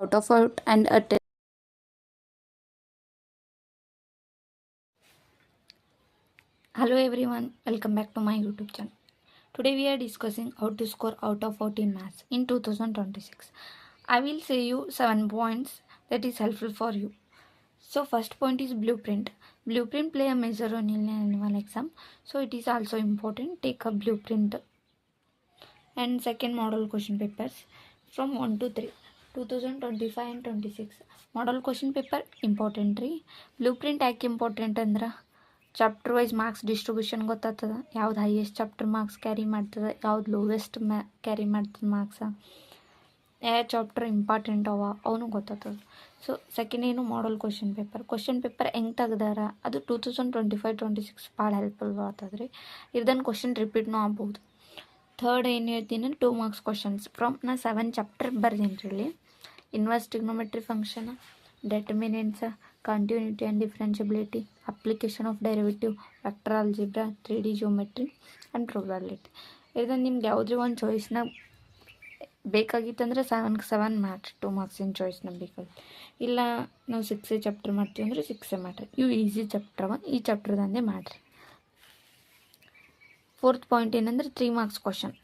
out of out and attend. Hello everyone, welcome back to my YouTube channel. Today we are discussing how to score out of out in maths in 2026. I will say you 7 points that is helpful for you. So first point is blueprint. Blueprint play a major role in annual exam, so it is also important. Take a blueprint. And second, model question papers from 1 to 3 2025 and 26 model question paper important ರೀ. Blueprint ಯಾಕೆ important ಅಂದ್ರೆ chapter wise marks distribution ಗೊತ್ತಾಗ್ತದೆ, ಯಾವ್ದು highest chapter marks carry ಮಾಡ್ತದೆ, ಯಾವ್ದು lowest carry ಮಾಡ್ತದೆ marks, ಯಾವ chapter important ಅವನು ಗೊತ್ತಾಗ್ತದೆ. ಸೊ ಸೆಕೆಂಡ್ ಏನು ಮಾಡಲ್ ಕ್ವಶನ್ ಪೇಪರ್ ಹೆಂಗೆ ತೆಗ್ದಾರ ಅದು 2025-26 ಭಾಳ ಹೆಲ್ಪ್ಫುಲ್ ಆಗ್ತದೆ ರೀ. ಇದನ್ನು ಕ್ವಶನ್ ರಿಪೀಟ್ನೂ ಆಗ್ಬೋದು. ಥರ್ಡ್ ಏನು ಹೇಳ್ತೀನಿ, 2 ಮಾರ್ಕ್ಸ್ ಕ್ವಶನ್ಸ್ ಫ್ರಮ್ ನಾ 7 ಚಾಪ್ಟರ್ ಬರ್ದೀನಿ ರೀ. ಇಲ್ಲಿ inverse trigonometry function, determinants, continuity and differentiability, application of derivative, vector algebra, 3D geometry and probability. ಇದನ್ನು ನಿಮ್ಗೆ ಯಾವುದೇ ಒಂದು ಚಾಯ್ಸ್ನಾಗ ಬೇಕಾಗಿತ್ತಂದ್ರೆ 7ಕ್ಕೆ 7 ಮ್ಯಾಟ್ರಿ, 2 ಮಾರ್ಕ್ಸಿನ ಚಾಯ್ಸ್ನಾಗ ಬೇಕಾಗಿತ್ತು. ಇಲ್ಲ ನಾವು 6 ಚಾಪ್ಟರ್ ಮಾಡ್ತೀವಿ ಅಂದರೆ 6 ಮಾಡ್ರಿ. ಇವು ಈಸಿ ಚಾಪ್ಟರ್ ಈ ಚಾಪ್ಟರ್ದಂದೇ ಮಾಡಿರಿ. ಫೋರ್ತ್ ಪಾಯಿಂಟ್ ಏನಂದ್ರೆ 3 ಮಾರ್ಕ್ಸ್ ಕ್ವಶನ್.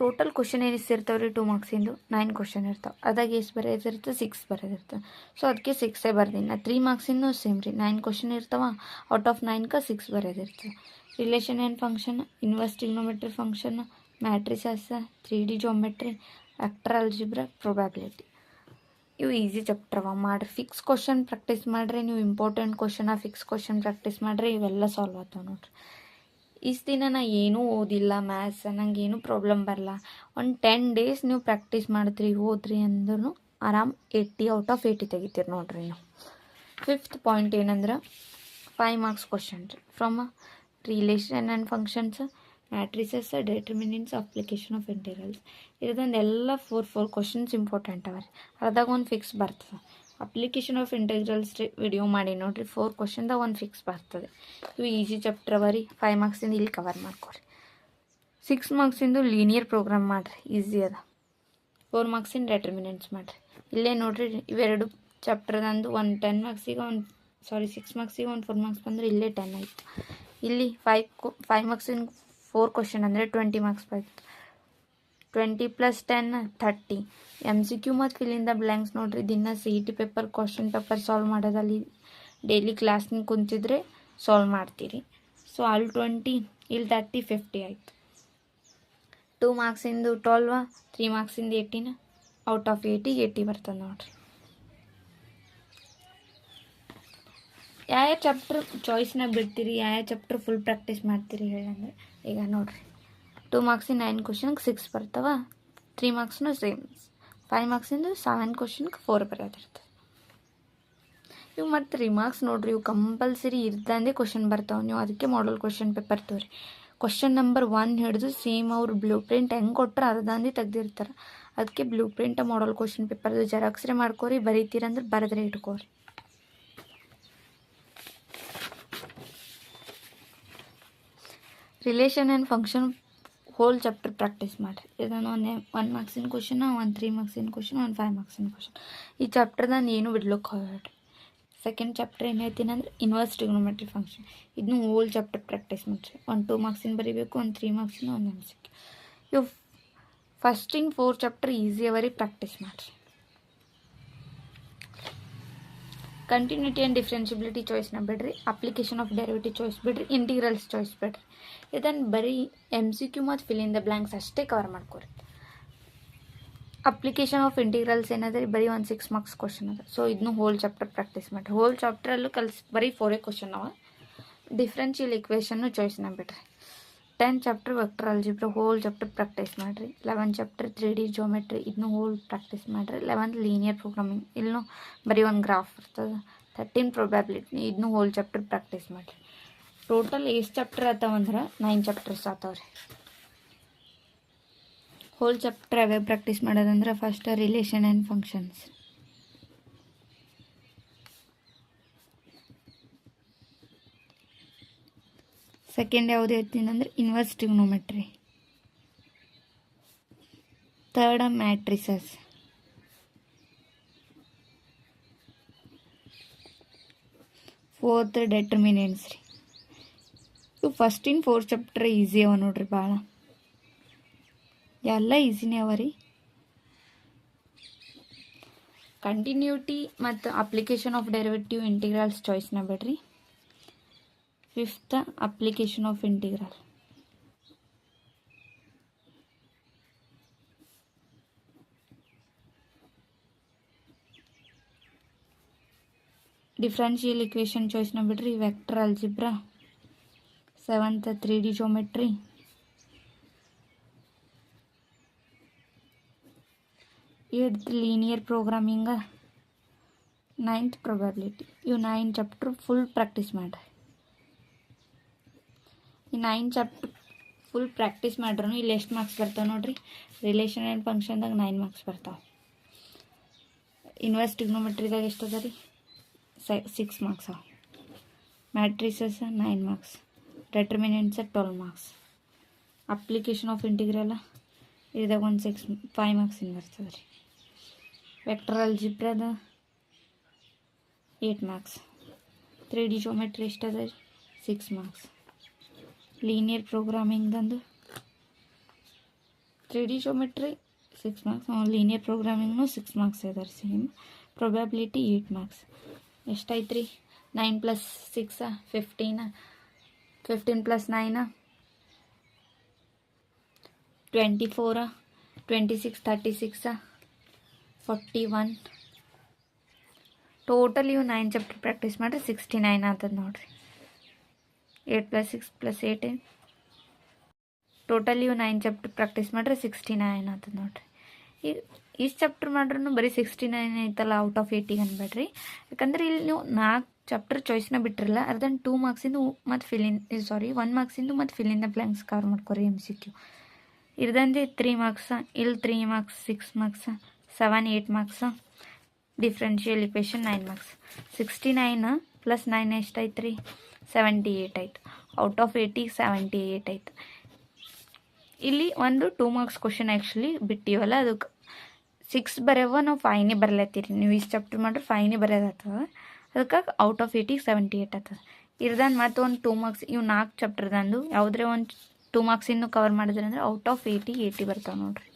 ಟೋಟಲ್ ಕ್ವಶನ್ ಏನಿಸ್ತಿರ್ತಾವೆ ರೀ 2 ಮಾರ್ಕ್ಸಿಂದು 9 ಕ್ವಶನ್ ಇರ್ತಾವೆ. ಅದಾಗ ಎಷ್ಟು ಬರೆಯೋದಿರ್ತದೆ 6 ಬರೆಯೋದಿರ್ತದೆ. ಸೊ ಅದಕ್ಕೆ 6 ಬರ್ದೀನಿ. ನಾ 3 ಮಾರ್ಕ್ಸಿಂದು ಸೇಮ್ ರೀ, 9 ಕ್ವಶನ್ ಇರ್ತಾವೆ. ಔಟ್ ಆಫ್ 9ಕ್ಕೆ 6 ಬರೆಯೋದಿರ್ತದೆ. Relation and function, inverse trigonometry function, matrices, 3D geometry, vector algebra, probability. ಇವು ಈಸಿ ಚಾಪ್ಟರ್ ಮಾಡಿರಿ. ಫಿಕ್ಸ್ ಕ್ವಶನ್ ಪ್ರಾಕ್ಟೀಸ್ ಮಾಡಿರಿ. ನೀವು important question fix question practice ಮಾಡಿರಿ, ಇವೆಲ್ಲ ಸಾಲ್ವ್ ಆಗ್ತಾವೆ ನೋಡಿರಿ. ಇಷ್ಟು ದಿನ ನಾ ಏನೂ ಓದಿಲ್ಲ ಮ್ಯಾಥ್ಸ್, ನಂಗೆ ಏನೂ ಪ್ರಾಬ್ಲಮ್ ಬರಲ್ಲ. ಒಂದು 10 ಡೇಸ್ ನೀವು ಪ್ರಾಕ್ಟೀಸ್ ಮಾಡಿದ್ರಿ ಓದ್ರಿ ಅಂದ್ರೂ ಆರಾಮ್ 80 ಔಟ್ ಆಫ್ 80 ತೆಗಿತೀರಿ ನೋಡ್ರಿ ನೀವು. ಫಿಫ್ತ್ ಪಾಯಿಂಟ್ ಏನಂದ್ರೆ 5 ಮಾರ್ಕ್ಸ್ ಕ್ವಶನ್ ರೀ from relation and functions, matrices, determinants, application of integrals. ಇದೊಂದು ಎಲ್ಲ 4 ಕ್ವಶನ್ಸ್ ಇಂಪಾರ್ಟೆಂಟ್ ಅವ ರೀ. ಅದಾಗ ಒಂದು ಫಿಕ್ಸ್ ಬರ್ತದೆ. ಅಪ್ಲಿಕೇಶನ್ ಆಫ್ ಇಂಟಿಗ್ರಲ್ಸ್ ರೀ ವಿಡಿಯೋ ಮಾಡಿ ನೋಡಿರಿ, 4 ಕ್ವಶನ್ದಾಗ ಒಂದು ಫಿಕ್ಸ್ ಬರ್ತದೆ. ಇವು ಈಸಿ ಚಾಪ್ಟರ್ ಅವ ರೀ. 5 ಮಾರ್ಕ್ಸಿಂದ ಇಲ್ಲಿ ಕವರ್ ಮಾಡ್ಕೊರಿ. 6 ಮಾರ್ಕ್ಸಿಂದು ಲೀನಿಯರ್ ಪ್ರೋಗ್ರಾಮ್ ಮಾಡಿರಿ, ಈಸಿ ಅದ. 4 ಮಾರ್ಕ್ಸಿಂದ ಡೆಟರ್ಮಿನೆಂಟ್ಸ್ ಮಾಡಿರಿ. ಇಲ್ಲೇ ನೋಡಿರಿ, ಇವೆರಡು ಚಾಪ್ಟರ್ದಂದು ಒಂದು 10 ಮಾರ್ಕ್ಸಿಗೆ 6 ಮಾರ್ಕ್ಸಿಗೆ ಒಂದು 4 ಮಾರ್ಕ್ಸ್ ಬಂದರೆ ಇಲ್ಲೇ 10 ಆಯಿತು. ಇಲ್ಲಿ 5 ಮಾರ್ಕ್ಸಿನ 4 ಕ್ವಶನ್ ಅಂದರೆ 20 ಮಾರ್ಕ್ಸ್ ಬರ್ತದೆ. 20 + 10 30. MCQ ಮತ್ತು ಫಿಲ್ ಇನ್ ದ ಬ್ಲ್ಯಾಂಕ್ಸ್ ನೋಡಿರಿ. ದಿನ CET paper question paper solve ಮಾಡೋದಲ್ಲಿ ಡೈಲಿ ಕ್ಲಾಸ್ನ ಕುಂತಿದ್ರೆ ಸಾಲ್ವ್ ಮಾಡ್ತೀರಿ. ಸೊ ಅಲ್ಲಿ 20, ಇಲ್ಲಿ 30, 50 ಆಯಿತು. 2 ಮಾರ್ಕ್ಸಿಂದು 12, 3 ಮಾರ್ಕ್ಸಿಂದು 18, ಔಟ್ ಆಫ್ 80 ಬರ್ತದೆ ನೋಡಿರಿ. ಯಾವ ಚಾಪ್ಟರ್ ಚಾಯ್ಸ್ನಾಗ ಬಿಡ್ತೀರಿ, ಯಾವ ಚಾಪ್ಟರ್ ಫುಲ್ ಪ್ರಾಕ್ಟೀಸ್ ಮಾಡ್ತೀರಿ ಹೇಳಂದ್ರೆ, ಈಗ ನೋಡಿರಿ 2 ಮಾರ್ಕ್ಸಿನ 9 ಕ್ವಶನ್ಗೆ 6 ಬರ್ತಾವ. 3 ಮಾರ್ಕ್ಸ್ನು ಸೇಮ್. 5 ಮಾರ್ಕ್ಸಿಂದು 7 ಕ್ವಶನ್ಗೆ 4 ಬರೋದಿರ್ತದೆ. ಇವು ಮತ್ತು 3 ಮಾರ್ಕ್ಸ್ ನೋಡಿರಿ, ಇವು ಕಂಪಲ್ಸರಿ ಇರ್ದಂದೇ ಕ್ವಶನ್ ಬರ್ತಾವೆ. ನೀವು ಅದಕ್ಕೆ ಮಾಡಲ್ ಕ್ವಶನ್ ಪೇಪರ್ ತೋರಿ. ಕ್ವಶನ್ ನಂಬರ್ 1 ಹಿಡಿದು ಸೇಮ್ ಅವ್ರು ಬ್ಲೂ ಪ್ರಿಂಟ್ ಹೆಂಗೆ ಕೊಟ್ಟರೆ ಅರ್ಧಂದೇ ತೆಗ್ದಿರ್ತಾರೆ. ಅದಕ್ಕೆ ಬ್ಲೂ ಪ್ರಿಂಟ್ ಮಾಡಲ್ ಕ್ವಶನ್ ಪೇಪರ್ದು ಜೆರಾಕ್ಸ್ರೆ ಮಾಡ್ಕೋರಿ. ಬರೀತೀರಂದ್ರೆ ಬರೆದ್ರೆ ಇಟ್ಕೋರಿ. Relation and function whole chapter practice ಮಾಡಿರಿ. ಇದನ್ನು 1 ಮಾರ್ಕ್ಸಿನ ಕ್ವಶನ್, 1 3 ಮಾರ್ಕ್ಸಿನ ಕ್ವಶನ್, 1 5 ಮಾರ್ಕ್ಸಿನ ಕ್ವಶನ್. ಈ ಚಾಪ್ಟರ್ದಾನು ಏನು ಬಿಡ್ಲಿಕ್ಕೆ ಹೋಗಬೇಡ್ರಿ. ಸೆಕೆಂಡ್ ಚಾಪ್ಟರ್ ಏನು ಹೇಳ್ತೀನಿ ಅಂದ್ರೆ ಇನ್ವರ್ಸ್ ಟ್ರಿಗ್ನೋಮೆಟ್ರಿ ಫಂಕ್ಷನ್. ಇದನ್ನು ಹೋಲ್ ಚಾಪ್ಟರ್ ಪ್ರಾಕ್ಟೀಸ್ ಮಾಡಿರಿ. 1 2 ಮಾರ್ಕ್ಸಿನ ಬರೀಬೇಕು, 1 3 ಮಾರ್ಕ್ಸಿನ, 1 MCQ. ಇವು ಫಸ್ಟಿಂಗ್ 4 ಚಾಪ್ಟರ್ ಈಸಿ ಅವರಿ, ಪ್ರಾಕ್ಟೀಸ್ ಮಾಡಿರಿ. ಕಂಟಿನ್ಯೂಟಿ ಆ್ಯಂಡ್ ಡಿಫ್ರೆನ್ಷಿಯಬಿಲಿಟಿ ಚಾಯ್ಸ್ನ ಬಿಡ್ರಿ. ಅಪ್ಲಿಕೇಶನ್ ಆಫ್ ಡೆರಿವೇಟಿವ್ ಚಾಯ್ಸ್ ಬಿಡ್ರಿ. ಇಂಟಿಗ್ರಲ್ಸ್ ಚಾಯ್ಸ್ ಬಿಡ್ರಿ. ಇದನ್ನು ಬರೀ MCQ ಮತ್ತು ಫಿಲ್ ಇನ್ ದ ಬ್ಲ್ಯಾಂಕ್ಸ್ ಅಷ್ಟೇ ಕವರ್ ಮಾಡ್ಕೊರಿ. ಅಪ್ಲಿಕೇಶನ್ ಆಫ್ ಇಂಟಿಗ್ರಲ್ಸ್ ಏನಾದ್ರೆ ಬರೀ ಒಂದು 6 ಮಾರ್ಕ್ಸ್ ಕ್ವಶನ್ ಅದ. ಸೊ ಇದನ್ನು ಹೋಲ್ ಚಾಪ್ಟರ್ ಪ್ರಾಕ್ಟೀಸ್ ಮಾಡಿರಿ. ಹೋಲ್ ಚಾಪ್ಟ್ರಲ್ಲೂ ಬರೀ 4 ಕ್ವಶನ್ ಅವ. ಡಿಫ್ರೆನ್ಷಿಯಲ್ ಇಕ್ವೇಷನ್ನು ಚಾಯ್ಸ್ನ ಬಿಡ್ರಿ. 10 chapter vector algebra whole chapter practice ಮಾಡಿರಿ. 11 ಚಾಪ್ಟರ್ 3D ಜಿಯೋಮೆಟ್ರಿ ಇದನ್ನು ಹೋಲ್ ಪ್ರಾಕ್ಟೀಸ್ ಮಾಡಿರಿ. 11 ಲೀನಿಯರ್ ಪ್ರೋಗ್ರಾಮಿಂಗ್ ಇಲ್ಲೂ ಬರೀ ಒಂದು ಗ್ರಾಫ್ ಇರ್ತದೆ. 13 ಪ್ರೊಬ್ಯಾಬಿಲಿಟಿ ಇದನ್ನು ಹೋಲ್ ಚಾಪ್ಟರ್ ಪ್ರಾಕ್ಟೀಸ್ ಮಾಡಿರಿ. ಟೋಟಲ್ ಎಷ್ಟು ಚಾಪ್ಟರ್ ಆತಾವಂದ್ರೆ 9 ಚಾಪ್ಟರ್ಸ್ ಆತಾವ್ರಿ. ಹೋಲ್ ಚಾಪ್ಟರ್ ಅವೇ ಪ್ರಾಕ್ಟೀಸ್ ಮಾಡೋದಂದ್ರೆ first relation and functions. Second ಯಾವುದು ಹೇಳ್ತೀನಿ ಅಂದರೆ inverse trigonometry. Third matrices. 4th determinants ರೀ. ಇವು ಫಸ್ಟಿನ 4 ಚಾಪ್ಟರ್ ಈಸಿ ಅವ ನೋಡ್ರಿ, ಭಾಳ ಎಲ್ಲ ಈಸಿನೇ ಅವ ರೀ. ಕಂಟಿನ್ಯೂಟಿ ಮತ್ತು ಅಪ್ಲಿಕೇಶನ್ ಆಫ್ ಡೆರಿವೇಟಿವ್ ಇಂಟಿಗ್ರಲ್ಸ್ ಚಾಯ್ಸ್ನ ಬಿಡ್ರಿ. 5th application of integral. Differential equation ಚಾಯ್ಸ್ನ ಬಿಡ್ರಿ. Vector algebra. 7th 3D geometry. 8th linear programming. 9th probability. ಇವು 9 ಚಾಪ್ಟರ್ ಫುಲ್ ಪ್ರಾಕ್ಟೀಸ್ ಮಾಡಿರಿ. ಈ 9 ಚಾಪ್ಟರ್ ಫುಲ್ ಪ್ರಾಕ್ಟೀಸ್ ಮಾಡ್ರೂ ಇಲ್ಲಿ ಎಷ್ಟು ಮಾರ್ಕ್ಸ್ ಬರ್ತಾವೆ ನೋಡ್ರಿ. ರಿಲೇಷನ್ ಆ್ಯಂಡ್ ಫಂಕ್ಷನ್ದಾಗ 9 ಮಾರ್ಕ್ಸ್ ಬರ್ತಾವೆ. ಇನ್ವರ್ಸ್ ಟ್ರಿಗ್ನೋಮೆಟ್ರಿದಾಗ ಎಷ್ಟು ಅದ ರೀ? 6 ಮಾರ್ಕ್ಸ್ ಅವ. Matrices 9 marks. Determinants 12 marks. Application of integral ಇದಾಗ ಒಂದು 5 ಮಾರ್ಕ್ಸ್ ಇನ್ನು ಬರ್ತದೆ ರೀ. ವೆಕ್ಟರ್ ಅಲ್ಜಿಬ್ರಾದ 8 ಮಾರ್ಕ್ಸ್. 3D ಜಾಮೆಟ್ರಿ ಎಷ್ಟದ ರೀ? 6 ಮಾರ್ಕ್ಸ್. ಲೀನಿಯರ್ ಪ್ರೋಗ್ರಾಮಿಂಗ್ದಂದು 3D ಜಾಮೆಟ್ರಿ 6 ಮಾರ್ಕ್ಸ್. ಲೀನಿಯರ್ ಪ್ರೋಗ್ರಾಮಿಂಗ್ನು 6 ಮಾರ್ಕ್ಸ್ ಇದಾರೆ ಸೇಮ್. Probability 8 marks. ಎಷ್ಟಾಯ್ತು ರೀ? 9 + 6 15. 15 + 9 24. 26 36 41. ಟೋಟಲ್ ಇವು 9 ಚಾಪ್ಟರ್ ಪ್ರಾಕ್ಟೀಸ್ ಮಾಡಿರಿ 69 ಆಗ್ತದೆ ನೋಡ್ರಿ. 8 + 6 + 8. ಟೋಟಲ್ ಇವು 9 ಚಾಪ್ಟರ್ ಪ್ರಾಕ್ಟೀಸ್ ಮಾಡಿರಿ 69 ಆಗ್ತದೆ ನೋಡ್ರಿ. ಈಗ ಇಷ್ಟು ಚಾಪ್ಟರ್ ಮಾಡ್ರೂ ಬರೀ 69 ಐತಲ್ಲ, ಔಟ್ ಆಫ್ 80 ಅನ್ಬೇಡ್ರಿ. ಯಾಕಂದ್ರೆ ಇಲ್ಲಿ ನೀವು 4 ಚಾಪ್ಟರ್ ಚಾಯ್ಸ್ನ ಬಿಟ್ಟಿರಲ್ಲ, ಅರ್ಧನ್ 2 ಮಾರ್ಕ್ಸಿಂದು ಮತ್ತು 1 ಮಾರ್ಕ್ಸಿಂದು ಮತ್ತು fill in the blanks cover ಮಾಡ್ಕೊರಿ. MCQ ಇರ್ದಂದೆ 3 ಮಾರ್ಕ್ಸ್, ಇಲ್ಲಿ 3 marks 6 marks, 7 8 marks. Differential equation 9 marks. 69 + 9 ಎಷ್ಟಾಯ್ತು ರೀ? 78 ಆಯ್ತು. ಔಟ್ ಆಫ್ 80 78 ಆಯ್ತು. ಇಲ್ಲಿ ಒಂದು 2 ಮಾರ್ಕ್ಸ್ ಕ್ವಶನ್ ಆ್ಯಕ್ಚುಲಿ ಬಿಟ್ಟಿವಲ್ಲ, ಅದಕ್ಕೆ 6 ಬರೆಯವ ನಾವು 5ನೇ ಬರಲತ್ತೀರಿ. ನೀವು ಇಷ್ಟು ಚಾಪ್ಟರ್ ಮಾಡ್ರೆ 5ನೇ ಬರೆಯೋದಾಗ್ತದೆ. ಅದಕ್ಕೆ ಔಟ್ ಆಫ್ 80 78 ಆಗ್ತದೆ. ಇರ್ದಂದು ಮತ್ತು ಒಂದು 2 ಮಾರ್ಕ್ಸ್ ಇವು 4 ಚಾಪ್ಟರ್ದಂದು ಯಾವುದೇ ಒಂದು 2 ಮಾರ್ಕ್ಸಿಂದು ಕವರ್ ಮಾಡಿದ್ರೆ ಅಂದರೆ ಔಟ್ ಆಫ್ 80 ಬರ್ತಾವೆ ನೋಡ್ರಿ.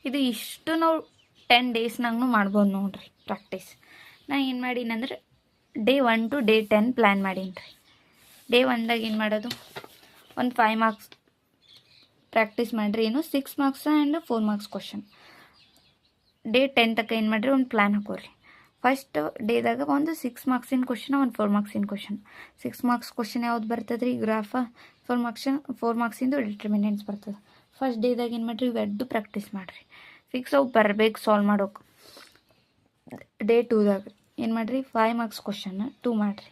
ಇದು ಇಷ್ಟು ನಾವು 10 ಡೇಸ್ನಾಗೂ ಮಾಡ್ಬೋದು ನೋಡ್ರಿ ಪ್ರಾಕ್ಟೀಸ್. ನಾ ಏನು ಮಾಡೀನಂದ್ರೆ ಡೇ 1 to ಡೇ 10 ಪ್ಲ್ಯಾನ್ ಮಾಡೀನಿ ರೀ. ಡೇ 1ದಾಗ ಏನು ಮಾಡೋದು, ಒಂದು 5 ಮಾರ್ಕ್ಸ್ ಪ್ರಾಕ್ಟೀಸ್ ಮಾಡಿರಿ. ಏನು 6 marks and 4 marks question. Day 10 ತನಕ ಏನು ಮಾಡಿರಿ, ಒಂದು ಪ್ಲ್ಯಾನ್ ಹಾಕೋರಿ. ಫಸ್ಟ್ ಡೇದಾಗ ಒಂದು 6 ಮಾರ್ಕ್ಸಿನ ಕ್ವಶನ್, ಒಂದು 4 ಮಾರ್ಕ್ಸಿನ ಕ್ವಶನ್. 6 ಮಾರ್ಕ್ಸ್ ಕ್ವಶನ್ ಯಾವ್ದು ಬರ್ತದೆ ರೀ? ಗ್ರಾಫ. 4 ಮಾರ್ಕ್ಸಿಂದು ಡಿಟರ್ಮಿನೆಂಟ್ಸ್ ಬರ್ತದೆ. ಫಸ್ಟ್ ಡೇದಾಗ ಏನು ಮಾಡಿರಿ, ಇವೆರಡು ಪ್ರಾಕ್ಟೀಸ್ ಮಾಡಿರಿ. ಫಿಕ್ಸ್ ಅವು ಬರಬೇಕು ಸಾಲ್ವ್ ಮಾಡೋಕೆ. ಡೇ 2ದಾಗ ಏನು ಮಾಡಿರಿ, 5 ಮಾರ್ಕ್ಸ್ ಕ್ವಶನ್ 2 ಮಾಡಿರಿ.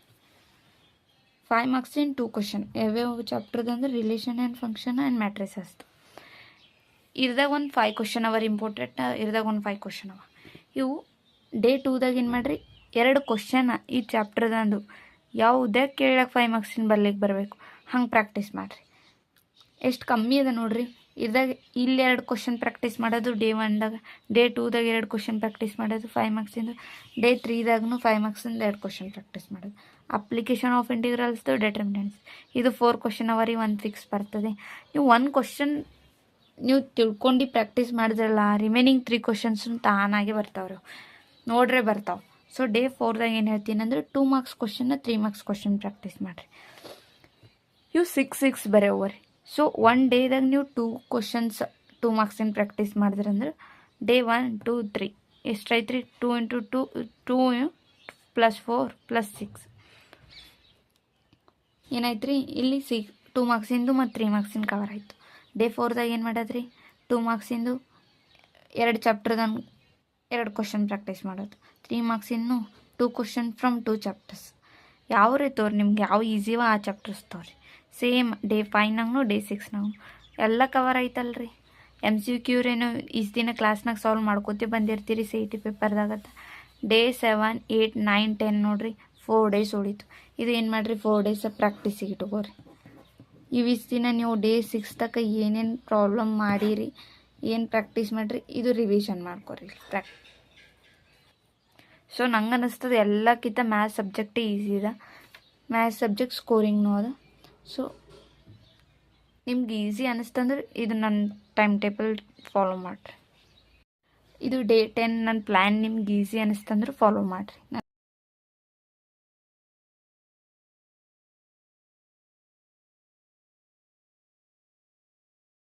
5 ಮಾರ್ಕ್ಸಿನ 2 ಕ್ವಶನ್ ಯಾವ್ಯಾವ ಚಾಪ್ಟರ್ದಂದ್ರೆ relation and function and matrices. ಇರ್ದಾಗ ಒಂದು 5 ಕ್ವಶನ್ ಅವ ಇಂಪಾರ್ಟೆಂಟ್. ಇರ್ದಾಗ ಒಂದು 5 ಕ್ವಶನ್ ಅವ. ಇವು ಡೇ 2ದಾಗ ಏನು ಮಾಡಿರಿ, 2 ಕ್ವಶನ್ ಈ ಚಾಪ್ಟರ್ದಂದು ಯಾವುದೇ ಕೇಳಕ್ಕೆ 5 ಮಾರ್ಕ್ಸಿನ ಬರ್ಲಿಕ್ಕೆ ಬರಬೇಕು, ಹಂಗೆ ಪ್ರಾಕ್ಟೀಸ್ ಮಾಡಿರಿ. ಎಷ್ಟು ಕಮ್ಮಿ ಅದ ನೋಡ್ರಿ. ಇದಾಗ ಇಲ್ಲಿ 2 ಕ್ವಶನ್ ಪ್ರಾಕ್ಟೀಸ್ ಮಾಡೋದು ಡೇ 1ದಾಗ. ಡೇ 2ದಾಗ 2 ಕ್ವಶನ್ ಪ್ರಾಕ್ಟೀಸ್ ಮಾಡೋದು 5 ಮಾರ್ಕ್ಸಿಂದು. ಡೇ 3ದಾಗೂ 5 ಮಾರ್ಕ್ಸಿಂದು 2 ಕ್ವಶನ್ ಪ್ರಾಕ್ಟೀಸ್ ಮಾಡೋದು. ಅಪ್ಲಿಕೇಶನ್ ಆಫ್ ಇಂಟಿಗ್ರಲ್ಸ್ದು ಡೆಟರ್ಮಿನೆಂಟ್ಸ್ ಇದು 4 ಕ್ವಶನ್ ಅವರಿ, 1 ಫಿಕ್ಸ್ ಬರ್ತದೆ. ನೀವು 1 ಕ್ವಶನ್ ನೀವು ತಿಳ್ಕೊಂಡು ಪ್ರಾಕ್ಟೀಸ್ ಮಾಡಿದ್ರಲ್ಲ, ರಿಮೈನಿಂಗ್ 3 ಕ್ವಶನ್ಸ್ ತಾನಾಗೆ ಬರ್ತಾವ್ರಿ, ನೋಡ್ರೆ ಬರ್ತಾವೆ. ಸೊ ಡೇ 4ದಾಗ ಏನು ಹೇಳ್ತೀನಿ ಅಂದರೆ 2 ಮಾರ್ಕ್ಸ್ ಕ್ವಶನ್ನ 3 ಮಾರ್ಕ್ಸ್ ಕ್ವಶನ್ ಪ್ರಾಕ್ಟೀಸ್ ಮಾಡಿರಿ. ಇವು 6 ಬರೆಯೋವರಿ. ಸೊ 1 ಡೇದಾಗ ನೀವು 2 ಕ್ವಶನ್ಸ್ 2 ಮಾರ್ಕ್ಸಿನ ಪ್ರಾಕ್ಟೀಸ್ ಮಾಡಿದ್ರಂದ್ರೆ ಡೇ 1 2 3 ಎಷ್ಟಾಯ್ತು ರೀ? 2 × 2 2 + 4 + 6 ಏನಾಯ್ತು ರೀ? ಇಲ್ಲಿ 2 ಮಾರ್ಕ್ಸಿಂದು ಮತ್ತು 3 ಮಾರ್ಕ್ಸಿನ ಕವರ್ ಆಯಿತು. ಡೇ 4ದಾಗ ಏನು ಮಾಡೋದ್ರಿ, 2 ಮಾರ್ಕ್ಸಿಂದು 2 ಚಾಪ್ಟರ್ದಂದು 2 ಕ್ವಶನ್ ಪ್ರಾಕ್ಟೀಸ್ ಮಾಡೋದು. 3 ಮಾರ್ಕ್ಸಿನ್ನು 2 ಕ್ವಶನ್ ಫ್ರಮ್ 2 ಚಾಪ್ಟರ್ಸ್. ಯಾವ ರೀ ತೋರಿ ನಿಮ್ಗೆ ಯಾವ ಈಸಿವ ಆ ಚಾಪ್ಟರ್ಸ್ ತೋರಿ. ಸೇಮ್ ಡೇ 5ನಾಗೂ ಡೇ 6ನಾಗೂ ಎಲ್ಲ ಕವರ್ ಆಯ್ತಲ್ರಿ. MCQ ಏನು ಇಷ್ಟು ದಿನ ಕ್ಲಾಸ್ನಾಗ ಸಾಲ್ವ್ ಮಾಡ್ಕೋತಿ ಬಂದಿರ್ತೀರಿ CET ಪೇಪರ್ದಾಗತ್ತ. ಡೇ 7 8 9 10 ನೋಡ್ರಿ 4 ಡೇಸ್ ಉಳಿತು. ಇದು ಏನು ಮಾಡಿರಿ, 4 ಡೇಸ್ ಪ್ರಾಕ್ಟೀಸಿಗೆ ಇಟ್ಕೋರಿ. ಇವಿಷ್ಟು ದಿನ ನೀವು ಡೇ 6 ತನಕ ಏನೇನು ಪ್ರಾಬ್ಲಮ್ ಮಾಡಿರಿ, ಏನು ಪ್ರಾಕ್ಟೀಸ್ ಮಾಡಿರಿ, ಇದು ರಿವಿಷನ್ ಮಾಡ್ಕೊರಿ ಸೊ ನಂಗೆ ಅನ್ನಿಸ್ತದೆ ಎಲ್ಲಕ್ಕಿಂತ ಮ್ಯಾಥ್ಸ್ ಸಬ್ಜೆಕ್ಟೇ ಈಸಿ ಇದೆ. ಮ್ಯಾಥ್ಸ್ ಸಬ್ಜೆಕ್ಟ್ ಸ್ಕೋರಿಂಗ್ನೂ ಅದ. ಸೊ ನಿಮ್ಗೆ ಈಸಿ ಅನ್ನಿಸ್ತಂದ್ರೆ ಇದು ನನ್ನ ಟೈಮ್ ಟೇಬಲ್ ಫಾಲೋ ಮಾಡಿರಿ. ಇದು ಡೇ 10 ನನ್ನ ಪ್ಲ್ಯಾನ್ ನಿಮ್ಗೆ ಈಸಿ ಅನ್ನಿಸ್ತಂದ್ರೆ ಫಾಲೋ ಮಾಡಿರಿ.